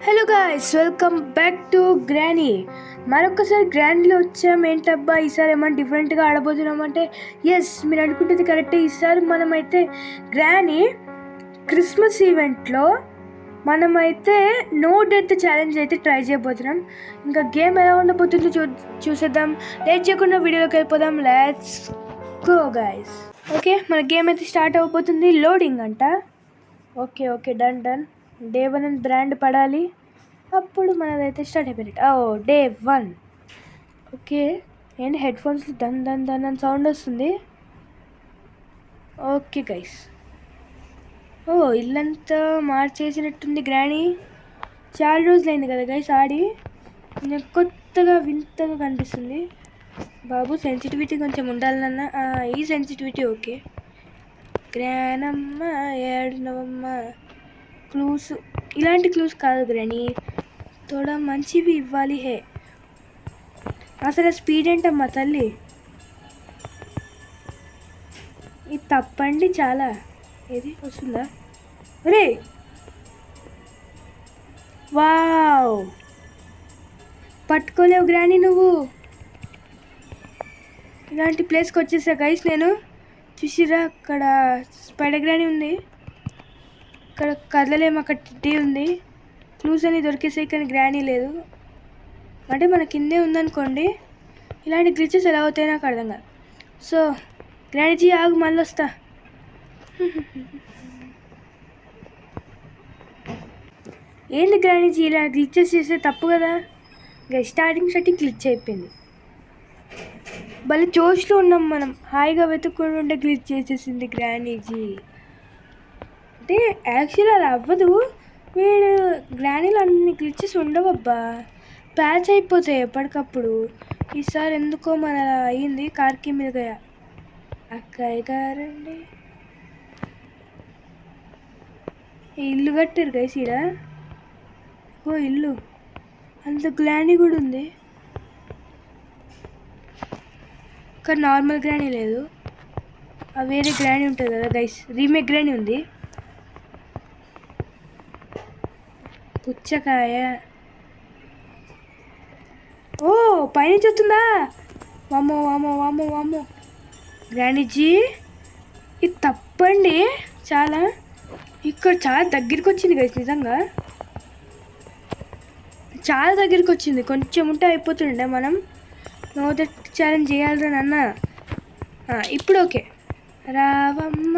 Hello guys, welcome back to granny. మరొకసారి గ్రాండ్లో వచ్చాం. ఏంటబ్బా ఈసారి ఏమన్నా డిఫరెంట్గా ఆడబోతున్నామంటే ఎస్, మీరు అనుకుంటుంది కరెక్టే. ఈసారి మనమైతే గ్రానీ క్రిస్మస్ ఈవెంట్లో మనమైతే నో డెత్ ఛాలెంజ్ అయితే ట్రై చేయబోతున్నాం. ఇంకా గేమ్ ఎలా ఉండబోతుందో చూసేద్దాం. లేట్ చేయకుండా వీడియోలోకి వెళ్ళిపోదాం. Let's go guys. ఓకే, మన గేమ్ అయితే స్టార్ట్ అయిపోతుంది. లోడింగ్ అంట. Okay done. డే 1 అని బ్రాండ్ పడాలి, అప్పుడు మనదైతే స్టార్ట్ అయిపోయినట్టు. డే 1. ఓకే, ఏంటి హెడ్ ఫోన్స్ దన్ అని సౌండ్ వస్తుంది. ఓకే గైస్, ఇల్లంతా మార్చేసినట్టుంది గ్రానీ. చాలా రోజులైంది కదా గైస్ ఆడి, నాకు కొత్తగా వింతగా కనిపిస్తుంది. బాబు సెన్సిటివిటీ కొంచెం ఉండాలన్నా. ఈ సెన్సిటివిటీ ఓకే. గ్రానమ్మ ఏడునవమ్మ, క్లూస్ ఇలాంటి క్లూస్ కాదు గ్రానీ, తోడా మంచివి ఇవ్వాలి. అసలు స్పీడ్ ఏంటమ్మా తల్లి, ఇది తప్పండి చాలా. ఏది వస్తుందా? రే వావ్, పట్టుకోలేవు గ్రానీ నువ్వు. ఇలాంటి ప్లేస్కి వచ్చేసా గైస్ నేను. చూసిరా, అక్కడ స్పైడర్ గ్రానీ ఉంది, ఇక్కడ కదలేము, అక్కడ టీ ఉంది. క్లూస్ అని దొరికేసాయి కానీ గ్రానీ లేదు. అంటే మన కిందే ఉందనుకోండి. ఇలాంటి గ్లిచెస్ ఎలా అవుతాయి నాకు అర్థం కాదు. సో గ్రానీజీ ఆగు, మళ్ళీ వస్తా. ఏంది గ్రానీజీ ఇలా గ్లిచెస్ చేస్తే తప్పు కదా. స్టార్టింగ్ గ్లిచ్ అయిపోయింది. భలే జోష్లో ఉన్నాం మనం, హాయిగా వెతుక్కొని ఉండే గ్లిచ్ చేసేసింది గ్రానీజీ. అంటే యాక్చువల్లీ అలా అవ్వదు. వీడు గ్రానీలో అన్ని గ్లిచెస్ ఉండవబ్బా, ప్యాచ్ అయిపోతాయి ఎప్పటికప్పుడు. ఈసారి ఎందుకో మన అయ్యింది. కార్కి మీద అక్కయ్య గారండి, ఇల్లు కట్టారు గైస్ ఈడ. ఇల్లు అంత గ్రానీ కూడా ఉంది, కానీ నార్మల్ గ్రానీ లేదు. వేరే గ్రానీ ఉంటుంది కదా గైస్, రీమేక్ గ్రానీ ఉంది. పుచ్చకాయ, పైనుంచి వస్తుందా? వామ్మో గ్రానీజీ, ఇది తప్పండి చాలా. ఇక్కడ చాలా దగ్గరికి వచ్చింది గైస్, నిజంగా చాలా దగ్గరికి వచ్చింది. కొంచెం ఉంటే అయిపోతుండే. మనం నో డెత్ ఛాలెంజ్ చేయాలి నాన్న. ఇప్పుడు ఓకే. రావమ్మ,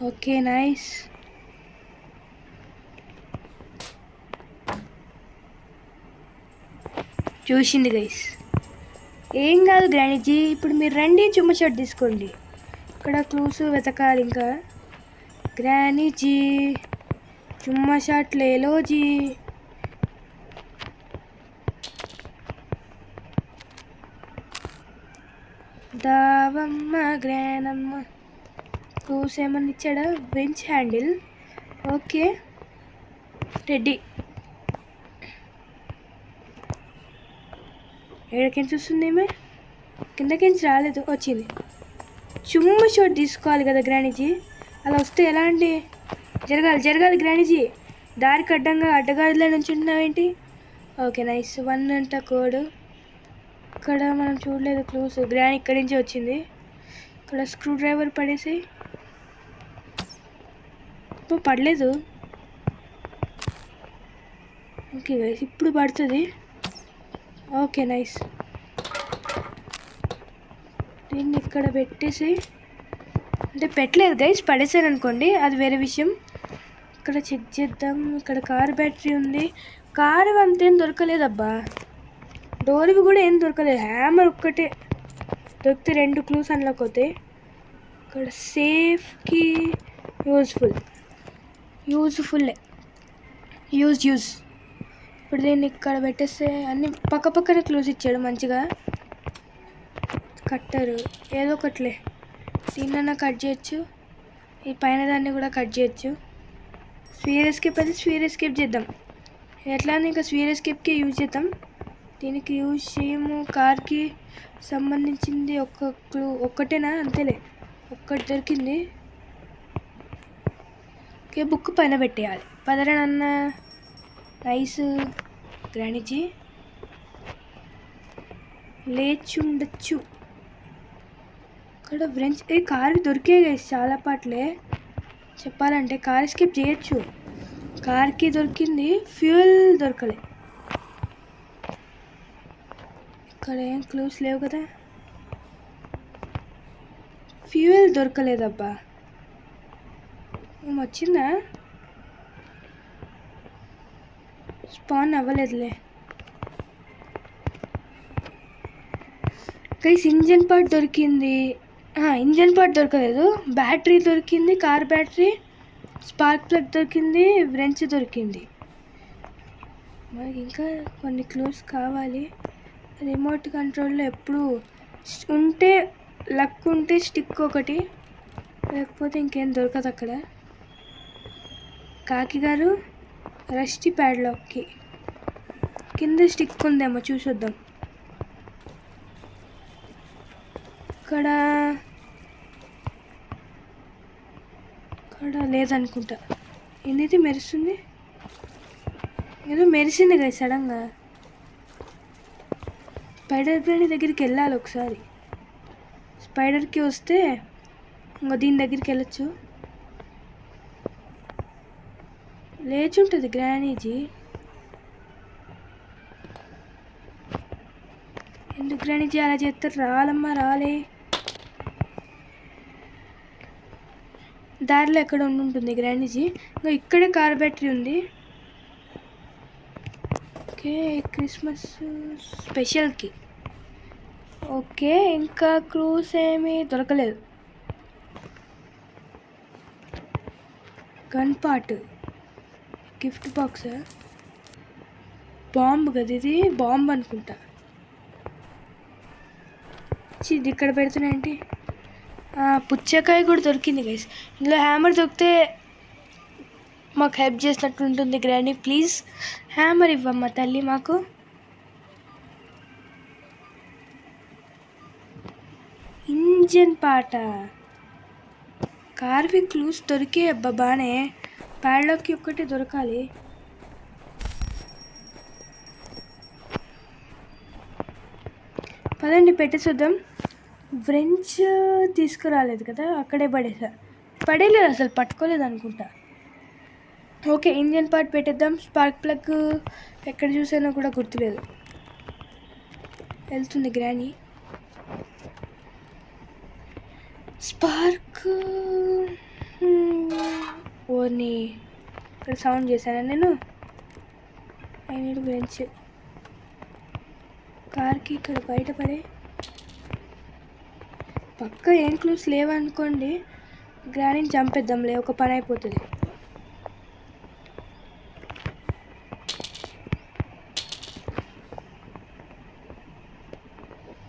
ఓకే నైస్. చూసింది గైస్, ఏం కాదు గ్రానీజీ. ఇప్పుడు మీరు రండి, చుమ్మ షాట్ తీసుకోండి. ఇక్కడ క్లూస్ వెతకాలి ఇంకా. గ్రానీజీ చుమ్మ షాట్ లేలోజీ. దావమ్మ గ్రానమ్మ, క్లూస్ ఏమన్నా ఇచ్చాడా? Bench handle. Okay ready. ఏడకించి వస్తుంది ఏమే, కిందకించి రాలేదు, వచ్చింది. చుమ్మ షాట్ తీసుకోవాలి కదా గ్రానీజీ. అలా వస్తే ఎలా అండి? జరగాలి గ్రానీజీ. దారికి అడ్డగాడిలో నుంచి ఉంటున్నావేంటి? Okay nice. 1 అంట కోడ్. ఇక్కడ మనం చూడలేదు క్లూస్. గ్రానీ ఇక్కడి నుంచి వచ్చింది. ఇక్కడ స్క్రూ డ్రైవర్ పడేసి, పడలేదు. ఓకే గైస్, ఇప్పుడు పడుతుంది. Okay nice. దీన్ని ఇక్కడ పెట్టేసి, అంటే పెట్టలేదు గైస్, పడేసాను అనుకోండి, అది వేరే విషయం. ఇక్కడ చెక్ చేద్దాం. ఇక్కడ కార్ బ్యాటరీ ఉంది. కారు అంతేం దొరకలేదబ్బా, డోర్వి కూడా ఏం దొరకలేదు. హ్యామర్ ఒక్కటే దొరికితే 2 క్లూస్ అన్లాక్ అవుతాయి. ఇక్కడ సేఫ్కి యూజ్ఫుల్ యూజ్. ఇప్పుడు దీన్ని ఇక్కడ పెట్టేస్తే అన్ని పక్కన క్లూస్ ఇచ్చాడు మంచిగా. కట్టరు ఏదో ఒకట్లే, దీన్నన్నా కట్ చేయొచ్చు, ఈ పైన దాన్ని కూడా కట్ చేయొచ్చు. స్పీడ్ ఎస్కేప్ అయితే స్పీడ్ ఎస్కేప్ చేద్దాం. ఎట్లా ఇంకా స్పీడ్ ఎస్కేప్కి యూజ్ చేద్దాం. దీనికి యూజ్ చేయము. కార్కి సంబంధించింది ఒక్క క్లూ ఒక్కటేనా? అంతేలే, ఒక్కటి దొరికింది. ఓకే, బుక్ పైన పెట్టేయాలి. పదరా నాన్న. నైస్ గ్రానీజీ, లేచుండొచ్చు. ఇక్కడ ఫ్రెండ్స్ కారు దొరికే చాలా పాటలే చెప్పాలంటే. కార్ స్కిప్ చేయొచ్చు. కార్కి దొరికింది, ఫ్యూయల్ దొరకలే. ఇక్కడ ఏం క్లూస్ లేవు కదా. ఫ్యూయల్ దొరకలేదబ్బా. ఏమొచ్చిందా? స్పాన్ అవ్వలేదులే. గైస్ ఇంజన్ పార్ట్ దొరికింది. ఇంజన్ పార్ట్ దొరకలేదు, బ్యాటరీ దొరికింది, కార్ బ్యాటరీ, స్పార్క్ ప్లగ్ దొరికింది, వ్రెంచ్ దొరికింది. మనకి ఇంకా కొన్ని క్లూస్ కావాలి. రిమోట్ కంట్రోల్లో ఎప్పుడు ఉంటే లక్ ఉంటే స్టిక్ ఒకటి, లేకపోతే ఇంకేం దొరకదు అక్కడ. కాకి గారు రస్టీ ప్యాడ్లాక్కి కింద స్టిక్ ఉందేమో చూసొద్దాం. ఇక్కడ లేదనుకుంటా. ఏందైతే మెరుస్తుంది, ఏదో మెరిసింది కదా సడన్గా. స్పైడర్ గ్రానీ దగ్గరికి వెళ్ళాలి ఒకసారి. స్పైడర్కి వస్తే ఇంకా దీని దగ్గరికి వెళ్ళచ్చు. లేచుంటుంది గ్రానీజీ. ఎందుకు గ్రానీజీ అలా చేస్తారు? రాలమ్మా రాలే. దారిలో ఎక్కడ ఉంటుంది గ్రానీజీ? ఇంకా ఇక్కడే కార్ బ్యాటరీ ఉంది. ఓకే, క్రిస్మస్ స్పెషల్కి. ఓకే, ఇంకా క్లూస్ ఏమీ దొరకలేదు. Gun part, gift box, bomb కదా ఇది, బాంబు అనుకుంటా. ఇది ఇక్కడ పెడుతున్నాయంటే పుచ్చకాయ కూడా దొరికింది గైస్. ఇందులో హ్యామర్ దొరికితే మాకు హెల్ప్ చేసినట్టు ఉంటుంది. గ్రానీ ప్లీజ్ హ్యామర్ ఇవ్వమ్మా తల్లి మాకు. ఇంజన్ పాట, కార్వి క్లూస్ దొరికే అబ్బా బానే. ప్యాడ్లాక్కి ఒక్కటి దొరకాలి. పదండి పెట్టి చూద్దాం. వ్రెంచ్ తీసుకురాలేదు కదా, అక్కడే పడేలేదు అసలు, పట్టుకోలేదు అనుకుంటా. ఓకే, ఇంజన్ పార్ట్ పెట్టేద్దాం. స్పార్క్ ప్లగ్ ఎక్కడ చూసానో కూడా గుర్తులేదు. వెళ్తుంది గ్రానీ. స్పార్క్ ఓని ఇక్కడ సౌండ్ చేశాను నేను. I need wrench. కార్కి ఇక్కడ బయటపడే పక్క ఏం క్లూస్ లేవనుకోండి, గ్రానీని చంపేద్దాంలే, ఒక పని అయిపోతుంది.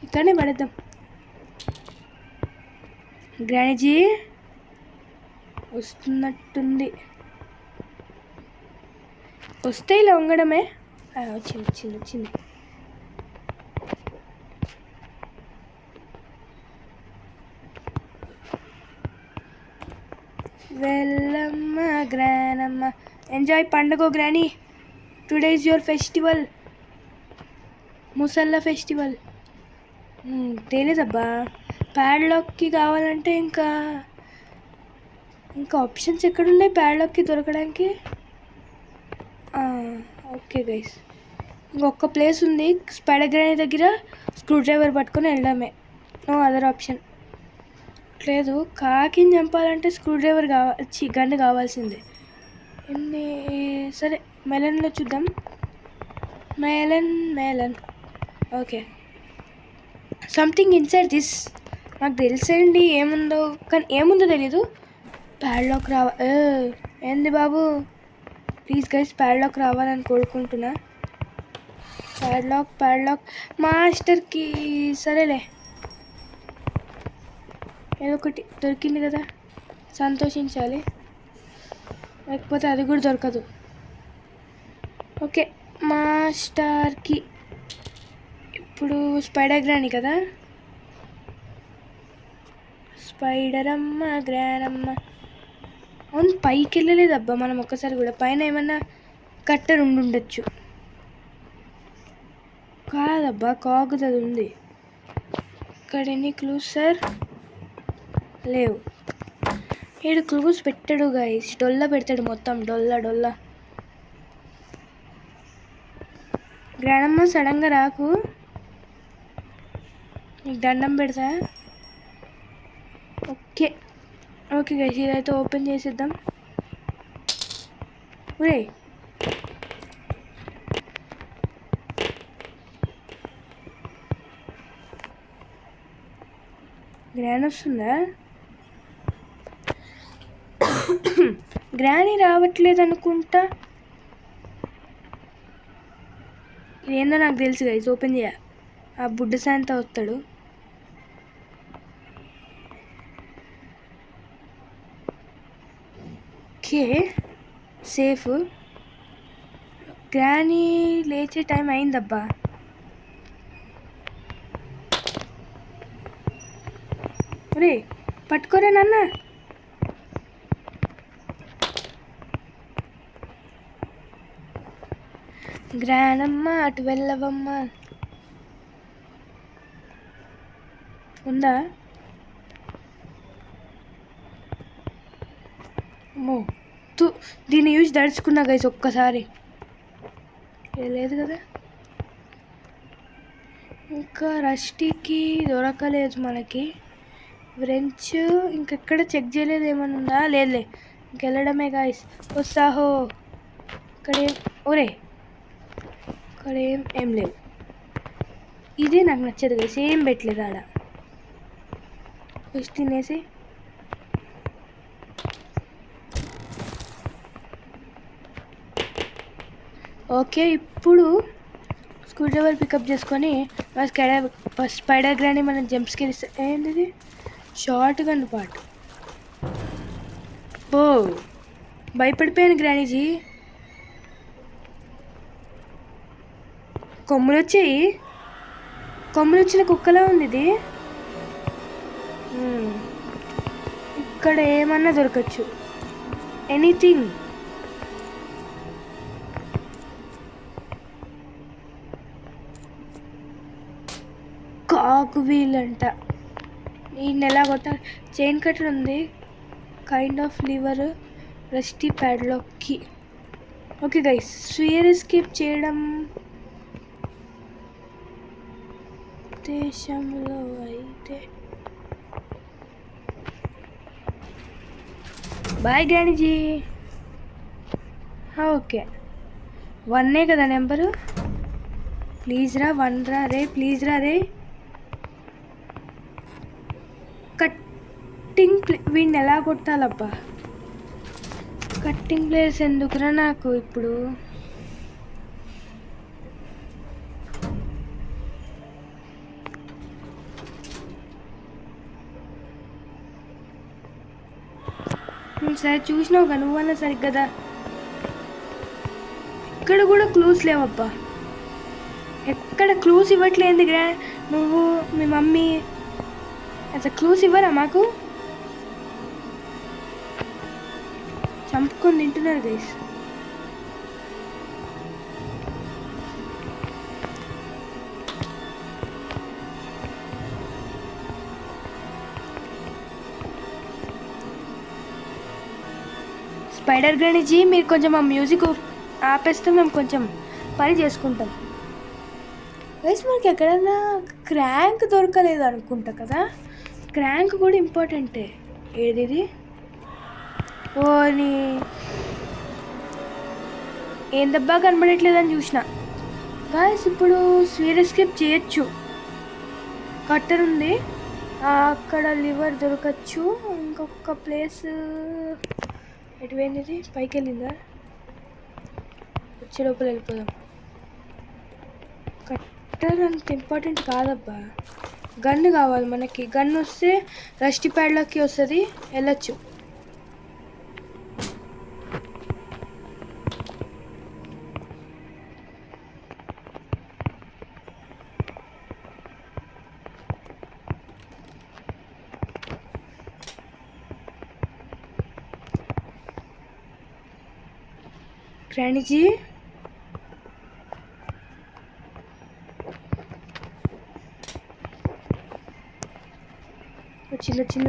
ఇక్కడనే పడేద్దాం. గ్రానీజీ వస్తున్నట్టుంది. వస్తే ఇలా వంగడమే. వచ్చింది. వెళ్ళమ్మ గ్రానమ్మ, ఎంజాయ్ పండుగ granny. Today is your festival, ముసళ్ళ ఫెస్టివల్. తెలియదబ్బా. ప్యాడ్లాక్కి కావాలంటే ఇంకా ఆప్షన్స్ ఎక్కడున్నాయి ప్యాడ్లాక్కి దొరకడానికి? ఓకే గైస్, ఇంకొక ప్లేస్ ఉంది స్పైడర్ గ్రానీ దగ్గర. స్క్రూ డ్రైవర్ పట్టుకొని వెళ్ళడమే, నో అదర్ ఆప్షన్. లేదు, కాకిని చంపాలంటే స్క్రూ డ్రైవర్ గన్ కావాల్సిందే. సరే మెలన్లో చూద్దాం. Melon. Okay, something inside this. నాకు తెలుసండి ఏముందో, కానీ ఏముందో తెలీదు. ప్యాడ్లాక్ ఏంది బాబు? ప్లీజ్ గైస్ ప్యాడ్లాక్ రావాలని కోరుకుంటున్నా. ప్యాడ్లాక్ మాస్టర్కి. సరేలే, ఏదో ఒకటి దొరికింది కదా, సంతోషించాలి. లేకపోతే అది కూడా దొరకదు. ఓకే, మాస్టర్కి ఇప్పుడు స్పైడర్ గ్రానీ కదా, స్పైడర్ అమ్మ గ్రానమ్మ. అవును పైకి వెళ్ళలేదబ్బా మనం ఒక్కసారి కూడా. పైన ఏమన్నా కట్టర్ ఉండొచ్చు. కాదబ్బా కాకుతుంది ఉంది. ఇక్కడ ఎన్ని క్లూస్ సార్ లేవు. ఏడు క్లూస్ పెట్టాడు గైస్, డొల్ల పెడతాడు మొత్తం, డొల్ల డొల్ల. గ్రానమ్మ సడన్గా రాకు, నీకు దండం పెడతా. ఓకే ఓకే గైస్, ఇదైతే ఓపెన్ చేసేద్దాం. ఒరే గ్రాని వస్తుందా? గ్రాని రావట్లేదు అనుకుంటా. ఇదేందో నాకు తెలుసు గైస్, ఓపెన్ చేయ. ఆ బుడ్డ శాంత వస్తాడు. Okay safe. గ్రాని లేచే టైం అయిందబ్బా. ఒరే పట్టుకోరే నాన్న. గ్రానమ్మ అటు వెళ్ళవమ్మ. ఉందా? అమ్మో దీన్ని యూజ్ దడుచుకున్నా గైస్ ఒక్కసారి. లేదు కదా. ఇంకా రస్టీకి దొరకలేదు మనకి. వ్రెంచ్ ఇంకెక్కడ చెక్ చేయలేదు, ఏమైనా ఉందా? లేదులే, ఇంకెళ్ళడమే గాయస్. వస్తాహో ఇక్కడేం ఒరే ఇక్కడేం లేవు. ఇదే నాకు నచ్చదు గైస్, ఏం పెట్టలేదు ఆడ. ఫస్ట్ తినేసి ఓకే. ఇప్పుడు స్క్రూ డ్రైవర్ పికప్ చేసుకొని స్పైడర్ గ్రాని మన జంప్స్కి ఏంటిది షార్ట్ గన్ పార్ట్. ఓ భయపడిపోయాను గ్రానీజీ. కొమ్ములు వచ్చాయి, కొమ్ములు వచ్చిన కుక్కలా ఉంది ఇది. ఇక్కడ ఏమన్నా దొరకచ్చు, ఎనీథింగ్. కాకు వీలంట. ఈ నెల కొట్ట చైన్ కట్టర్ ఉంది, కైండ్ ఆఫ్ లివర్, రస్టీ ప్యాడ్లాక్కి. ఓకే గైస్, స్వియర్ ఎస్కేప్ చేయడం దేశంలో అయితే బాయ్ గ్రానీజీ. ఓకే 1 కదా నెంబరు. ప్లీజ్ రా 1 రా రే, ప్లీజ్ రా రే. కట్టింగ్ వీడిని ఎలా కొట్టాలబ్బా? కట్టింగ్ ప్లేయర్స్ ఎందుకురా నాకు ఇప్పుడు? సరే చూసినావుగా నువ్వన్నా సరిగ్గా. ఇక్కడ కూడా క్లూస్ లేవబ్బా, ఎక్కడ క్లూస్ ఇవ్వట్లేదు గ్రా. నువ్వు మీ మమ్మీ అసలు క్లూస్ ఇవ్వరా మాకు? చంపుకొని తింటున్నారు గైస్. స్పైడర్ గ్రానీజీ మీరు కొంచెం ఆ మ్యూజిక్ ఆపేస్తే మేము కొంచెం పని చేసుకుంటాం గైస్. మనకి ఎక్కడన్నా క్రాంక్ దొరకలేదు అనుకుంటా కదా. క్రాంక్ కూడా ఇంపార్టెంటే. ఏది ఇది? ఓని ఏం దెబ్బా కనబడట్లేదని చూసిన గాయస్. ఇప్పుడు స్వీర్ ఎస్కేప్ చేయొచ్చు, కట్టర్ ఉంది అక్కడ, లివర్ దొరకచ్చు. ఇంకొక ప్లేస్ ఎటువైనది, పైకి వెళ్ళిందా? వచ్చే లోపల వెళ్ళిపోదాం. కట్టర్ అంత ఇంపార్టెంట్ కాదబ్బా, గన్ను కావాలి మనకి. గన్ను వస్తే రస్టీ ప్యాడ్లకి వస్తుంది, వెళ్ళచ్చు. గ్రానీజీ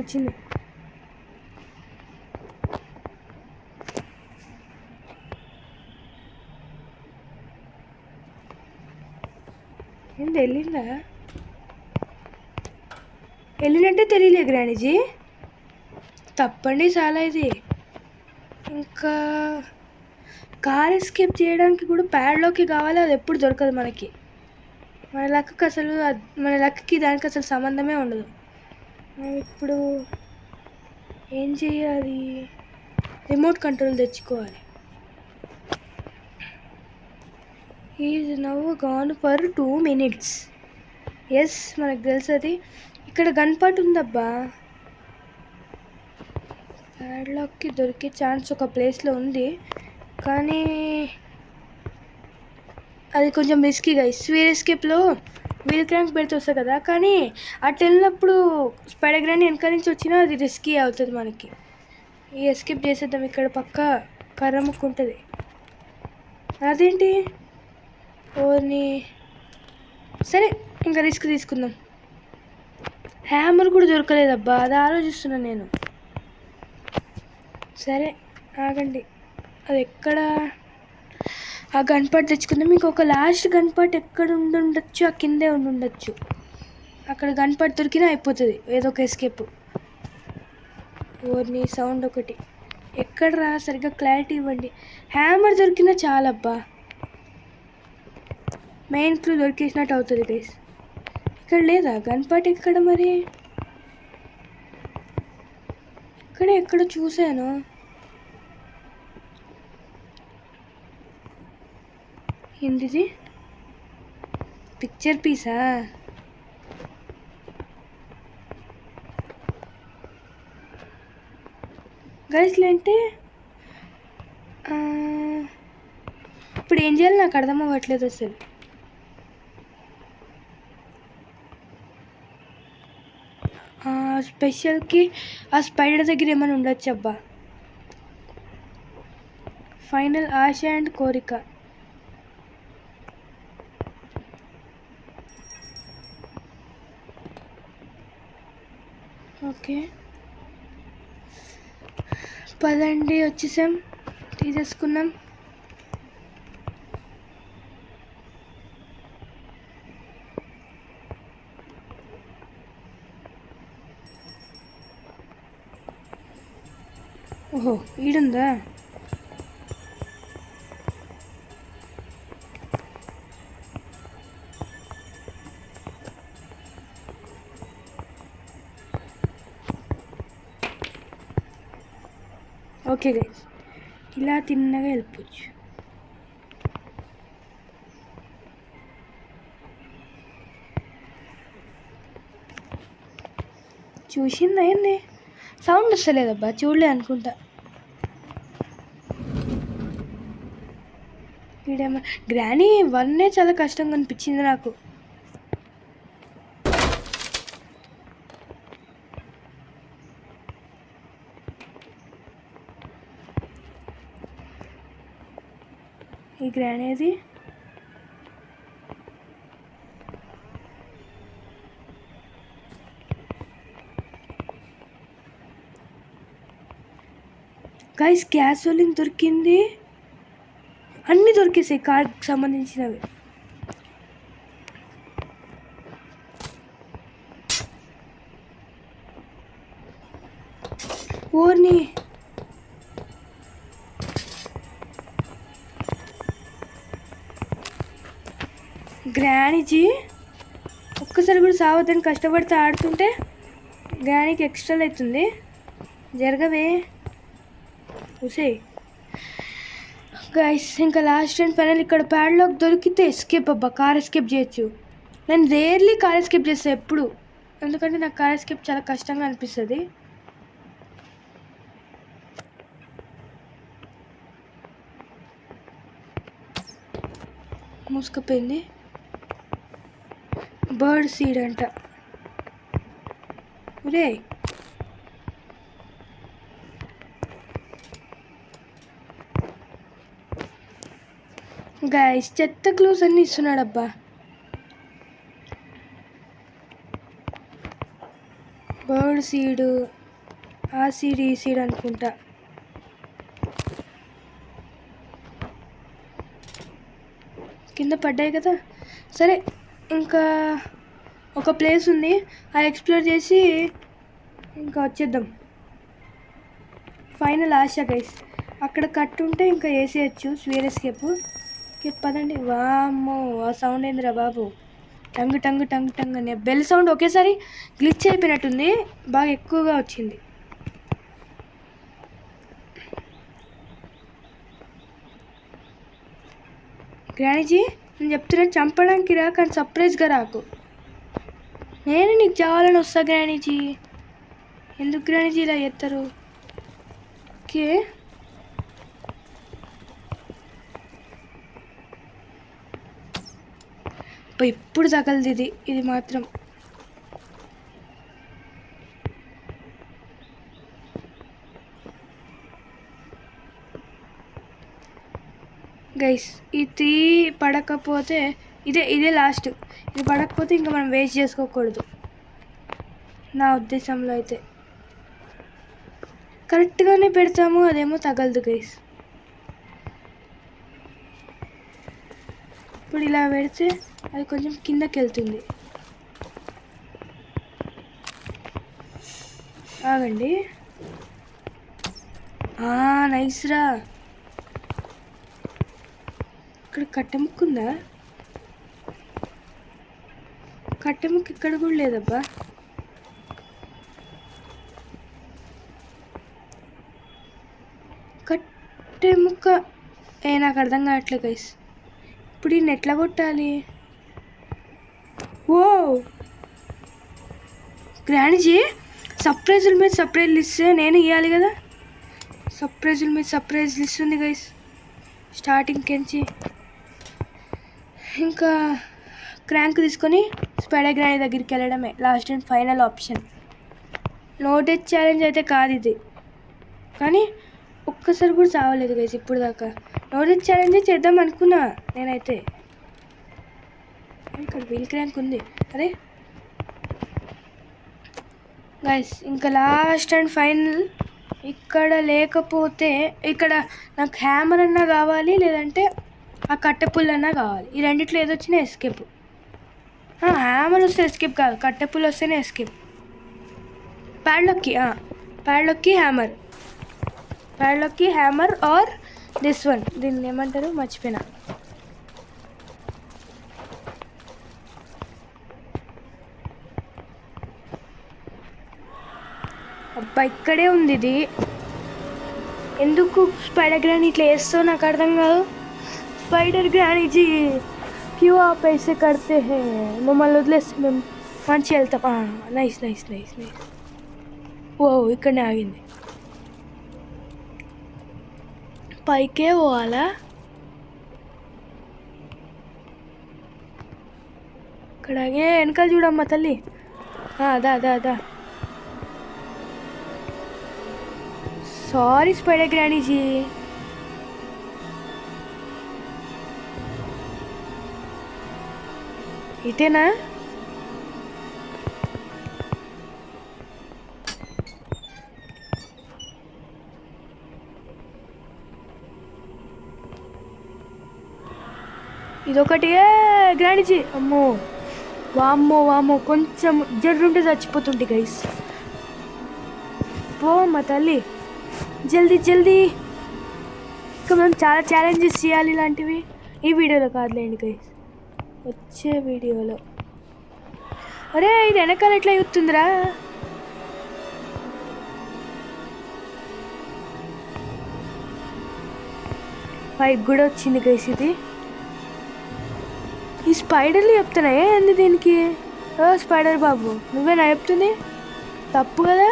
వచ్చింది. ఏంది వెళ్ళినట్టే తెలియలే గ్రానీజీ. తప్పండి చాలా ఇది. ఇంకా కార్ ఎస్కేప్ చేయడానికి కూడా ప్యాడ్లోకి కావాలి, అది ఎప్పుడు దొరకదు మనకి. మన లక్కి దానికి అసలు సంబంధమే ఉండదు. ఇప్పుడు ఏం చేయాలి? రిమోట్ కంట్రోల్ తెచ్చుకోవాలి. Is now gone for 2 minutes. Yes, మనకు తెలుసు అది. ఇక్కడ గన్ పాట్ ఉందబ్బా. ప్యాడ్లాక్కి దొరికే ఛాన్స్ ఒక ప్లేస్లో ఉంది, కానీ అది కొంచెం రిస్కీ గైస్. స్పీడ్ ఎస్కేప్లో వీల్ క్రాంక్ పెడితే వస్తుంది కదా, కానీ అటు వెళ్ళినప్పుడు స్పైడర్ గ్రానీ వెనక నుంచి వచ్చినా అది రిస్కీ అవుతుంది మనకి. ఈ ఎస్కేప్ చేసేద్దాం. ఇక్కడ పక్క కర్ర ముక్కు ఉంటుంది. అదేంటి ఓని, సరే ఇంకా రిస్క్ తీసుకుందాం. హ్యామర్ కూడా దొరకలేదబ్బా, అది ఆలోచిస్తున్నాను నేను. సరే ఆగండి, అది ఎక్కడ? ఆ గన్ పార్ట్ తెచ్చుకుందాం. మీకు ఒక లాస్ట్ గన్ పార్ట్ ఎక్కడ ఉండొచ్చు, ఆ కిందే ఉండొచ్చు. అక్కడ గన్ పార్ట్ దొరికినా అయిపోతుంది ఏదో ఒక ఎస్కేప్. ఓర్ని సౌండ్ ఒకటి ఎక్కడ రా, సరిగ్గా క్లారిటీ ఇవ్వండి. హ్యామర్ దొరికినా చాలబ్బా, మెయిన్ క్లూ దొరికేసినట్టు అవుతుంది గైస్. ఇక్కడ లేదా గన్ పార్ట్? ఎక్కడ మరి? ఎక్కడ చూశాను. ఏంటిది? Picture Pisa? గైస్ అంటే ఇప్పుడు ఏం చేయాలి నాకు అర్థం అవ్వట్లేదు అసలు. స్పెషల్కి ఆ స్పైడర్ దగ్గర ఏమైనా ఉండొచ్చు అబ్బా. ఫైనల్ ఆశ అండ్ కోరిక. ఓకే పదండి, వచ్చేసాం, తీసేసుకున్నాం. ఓహో ఈడుందా? ఓకే గైస్, ఇలా తిన్నగా వెళ్ళిపోవచ్చు. చూసిందా ఏంది? సౌండ్ వస్తలేదబ్బా, చూడలే అనుకుంటా. ఈడేమో గ్రానీ 1 చాలా కష్టంగా అనిపించింది నాకు. ఈ గ్రానీ అది గైస్, గ్యాసోలిన్ దొరికింది. అన్నీ దొరికేసాయి కార్కి సంబంధించినవి. ఓర్ని గ్రానీజీ ఒక్కసారి కూడా సావద్దని కష్టపడితే ఆడుతుంటే గ్రానీకి ఎక్స్ట్రా అవుతుంది. జరగవే ఉసే గైస్. ఇంకా లాస్ట్ అండ్ ఫైనల్ ఇక్కడ ప్యాడ్లాక్ దొరికితే ఎస్కేప్ అబ్బా, కార్ ఎస్కేప్ చేయొచ్చు. నేను రేర్లీ కార్ ఎస్కేప్ చేస్తాను ఎప్పుడు, ఎందుకంటే నాకు కార్ ఎస్కేప్ చాలా కష్టంగా అనిపిస్తుంది. మూసుకుపోయింది. బర్డ్ సీడ్ అంట. ఒరే గైస్ చెత్త క్లూస్ అన్నీ ఇస్తున్నాడబ్బా. బర్డ్ సీడు, ఆ సీడ్ ఈ సీడ్ అనుకుంటా. కింద పడ్డాయి కదా. సరే, ఇంకా ఒక ప్లేస్ ఉంది, అది ఎక్స్ప్లోర్ చేసి ఇంకా వచ్చేద్దాం. ఫైనల్ ఆశ గైస్. అక్కడ కట్టుంటే ఇంకా వేసేయచ్చు స్వీర్ ఎస్కేప్. పదండి. వామ్మో, ఆ సౌండ్ ఏందిరా బాబు, టంగ్ టంగ్ టంగ్ టంగ్ అని బెల్ సౌండ్ ఒకేసారి గ్లిచ్ అయిపోయినట్టుంది, బాగా ఎక్కువగా వచ్చింది. గ్రానీజీ, నేను చెప్తున్నా చంపడానికి రా, కానీ సర్ప్రైజ్గా రాకు. నేను నీకు చావాలని వస్తా గ్రానీజీ. ఎందుకు గ్రానీజీ ఇలా చేస్తారు? ఓకే, ఇప్పుడు తగలదు ఇది మాత్రం. గైస్ ఇది పడకపోతే ఇదే లాస్ట్. ఇది పడకపోతే ఇంకా మనం వేస్ట్ చేసుకోకూడదు నా ఉద్దేశంలో అయితే. కరెక్ట్గానే పెడతాము, అదేమో తగలదు గైస్. ఇప్పుడు ఇలా పెడితే అది కొంచెం కిందకి వెళ్తుంది. ఆగండి. నైస్ రా. ఇక్కడ కట్టెముక్కుందా? కట్టెముక్కు ఇక్కడ కూడా లేదబ్బా. కట్టెముక్క నాకు అర్థం కావట్లేదు గైస్. ఇప్పుడు ఈ ఎట్లా కొట్టాలి? ఓ గ్రానీజీ, సర్ప్రైజుల మీద సర్ప్రైజ్లు ఇస్తే నేను ఇవ్వాలి కదా. సర్ప్రైజుల మీద సర్ప్రైజ్లు ఇస్తుంది గైస్ స్టార్టింగ్ కెంచి. ఇంకా క్రాంక్ తీసుకొని స్పైడర్ గ్రానీ దగ్గరికి వెళ్ళడమే last and final option. Noted challenge అయితే కాదు ఇది, కానీ ఒక్కసారి కూడా చావలేదు గైస్ ఇప్పుడు దాకా. నోటెడ్ ఛాలెంజ్ చేద్దాం అనుకున్నా నేనైతే. ఇక్కడ వీల్ క్రాంక్ ఉంది. అరే గైస్, ఇంకా లాస్ట్ అండ్ ఫైనల్. ఇక్కడ లేకపోతే ఇక్కడ నాకు హ్యామర్ అన్నా కావాలి, లేదంటే ఆ కట్టెపుల్ అన్నా కావాలి. ఈ రెండిట్లో ఏదో వచ్చినా ఎస్కేప్. హ్యామర్ వస్తే ఎస్కేప్ కాదు, కట్టెపుల్ వస్తేనే ఎస్కేప్. ప్యాడ్లొక్కి హ్యామర్ ఆర్ దిస్ వన్, దీన్ని ఏమంటారు మర్చిపోయినా. అబ్బా ఇక్కడే ఉంది ఇది. ఎందుకు స్పైడర్ గ్రానీ ఇట్లా వేస్తావు నాకు అర్థం కాదు. స్పైడర్ గ్రానీజీ క్యూ ఆప్ ऐसे करते हैं, మమ్మల్ని వదిలేస్తే మేము మంచిగా వెళ్తాం. Nice nice nice nice. ఓ ఇక్కడనే ఆగింది. పైకే పోవాలా? ఇక్కడ వెనకాల చూడమ్మా తల్లి. అదా సారీ స్పైడర్ గ్రానీజీ. ఇటేనా? ఇదొకటి. గ్రానీజీ, అమ్మో వామ్మో కొంచెం జర్రుంటే చచ్చిపోతుంటే గైస్. పో మా తల్లి, జల్దీ. ఇంకా మనం చాలా ఛాలెంజెస్ చేయాలి ఇలాంటివి. ఈ వీడియోలో కాదులేండి గైస్, వచ్చే వీడియోలో. అరే ఇది వెనకాల ఎట్లా చూస్తుందిరా? పైకి కూడా వచ్చింది గైస్ ఇది. ఈ స్పైడర్లు చెప్తున్నాయే అంది దీనికి. స్పైడర్ బాబు, నువ్వేనా చెప్తుంది? తప్పు కదా.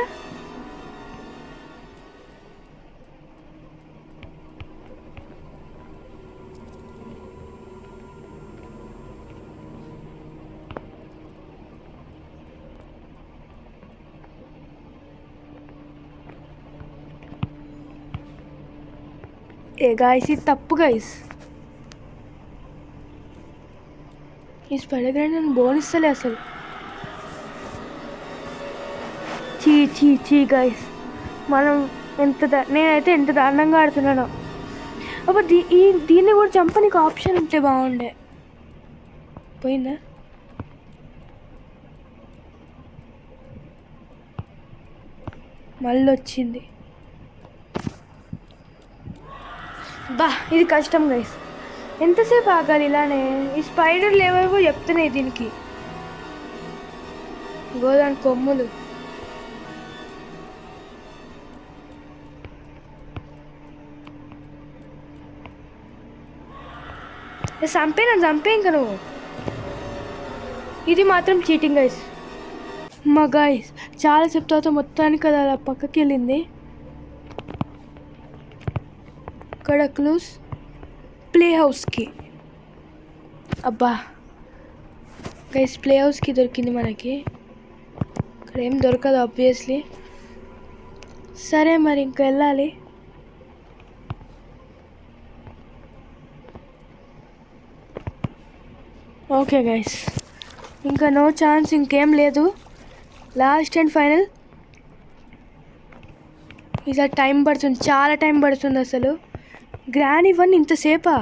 గాయస్ ఇది తప్పు గైస్. ఈ స్పైడర్ గ్రాండ్ నన్ను బోనిస్తలే అసలు. చీ చీ చీ గైస్, మనం నేనైతే ఎంత దారుణంగా ఆడుతున్నాను. అబ్బా దీన్ని కూడా చంపనీకి ఆప్షన్ ఉంటే బాగుండే. పోయిందా? మళ్ళీ వచ్చింది. బా ఇది కష్టం గైస్, ఎంతసేపు ఆగాలి ఇలానే? ఈ స్పైడర్లు ఏవేవో చెప్తున్నాయి దీనికి. గోదాని కొమ్ములు. చంపే ఇంకా నువ్వు. ఇది మాత్రం చీటింగ్ గైస్. మా గైస్ చాలాసేపు తర్వాత మొత్తానికి కదా అలా పక్కకి వెళ్ళింది. ఇక్కడ క్లూస్ ప్లే హౌస్కి. అబ్బా గైస్ ప్లే హౌస్కి దొరికింది మనకి. ఇక్కడ ఏం దొరకదు ఆబ్వియస్లీ. సరే మరి ఇంకా వెళ్ళాలి. ఓకే గైస్, ఇంకా నో ఛాన్స్, ఇంకేం లేదు. Last and final. ఈసారి టైం పడుతుంది, చాలా టైం పడుతుంది అసలు. గ్రానీ వన్ ఇంతసేపా?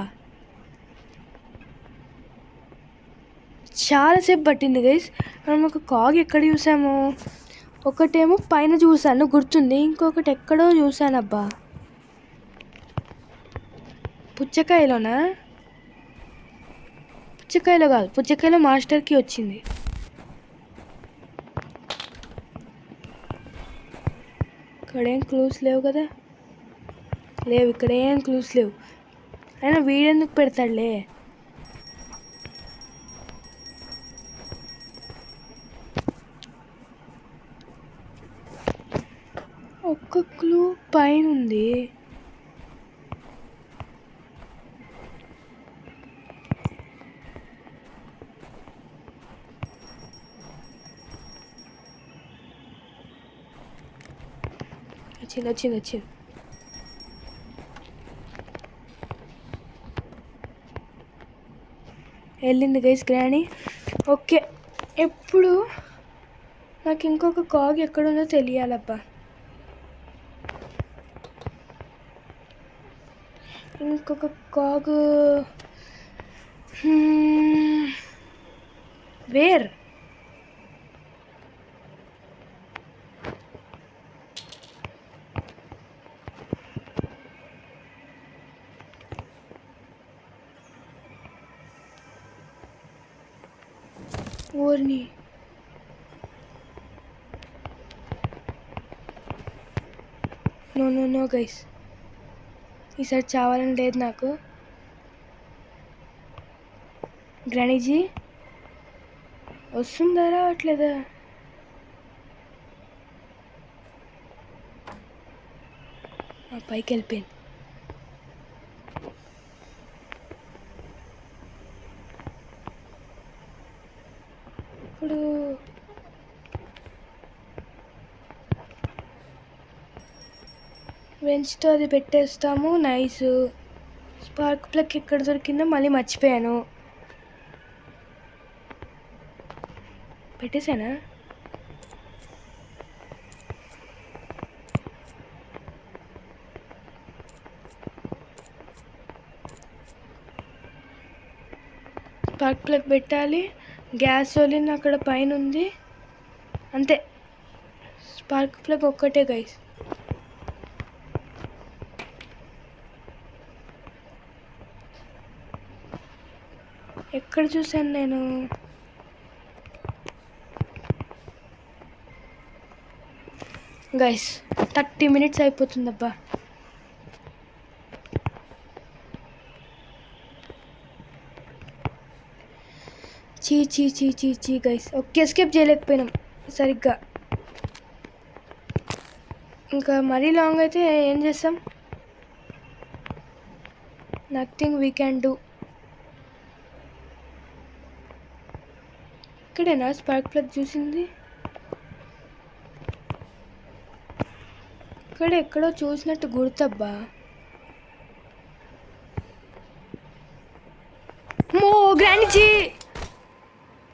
చాలాసేపు పట్టింది గైస్. మనం ఒక కాగ్ ఎక్కడ చూసాము? ఒకటేమో పైన చూసాను గుర్తుంది, ఇంకొకటి ఎక్కడో చూసాను. అబ్బా పుచ్చకాయలోనా? పుచ్చకాయలో కాదు, పుచ్చకాయలో మాస్టర్కి వచ్చింది. ఇక్కడేం క్లూస్ లేవు కదా? లేవు, ఇక్కడ ఏం క్లూస్ లేవు. అయినా వీడెందుకు పెడతాడులే. ఒక్క క్లూ పైన ఉంది. వచ్చింది. వెళ్ళింది గైస్ గ్రానీ. ఓకే, ఎప్పుడు నాకు ఇంకొక కాగ్ ఎక్కడుందో తెలియాలబ్బా. ఇంకొక కాగ్ వేర్? ఓర్ని నో గైస్, ఈసారి చావాలని లేదు నాకు. గ్రానీజీ వస్తుందా రావట్లేదా? పైకి వెళ్ళిపోయింది. ఇప్పుడు వెంచ్తో అది పెట్టేస్తాము. నైస్. స్పార్క్ ప్లగ్ ఎక్కడ దొరికిందో మళ్ళీ మర్చిపోయాను. పెట్టేశానా? స్పార్క్ ప్లగ్ పెట్టాలి. గ్యాస్ సోలిన్ అక్కడ పైన ఉంది, అంతే. స్పార్క్ ప్లగ్ ఒక్కటే గైస్. ఎక్కడ చూసాను నేను? Guys 30 minutes అయిపోతుందబ్బా. చీ గైస్. ఓకే, ఎస్కేప్ చేయలేకపోయినాం సరిగ్గా. ఇంకా మరీ లాంగ్ అయితే ఏం చేస్తాం? Nothing we can do. ఇక్కడేనా స్పార్క్ ప్లగ్ చూసింది? ఇక్కడ ఎక్కడో చూసినట్టు గుర్తబ్బా. మో గ్రానీజీ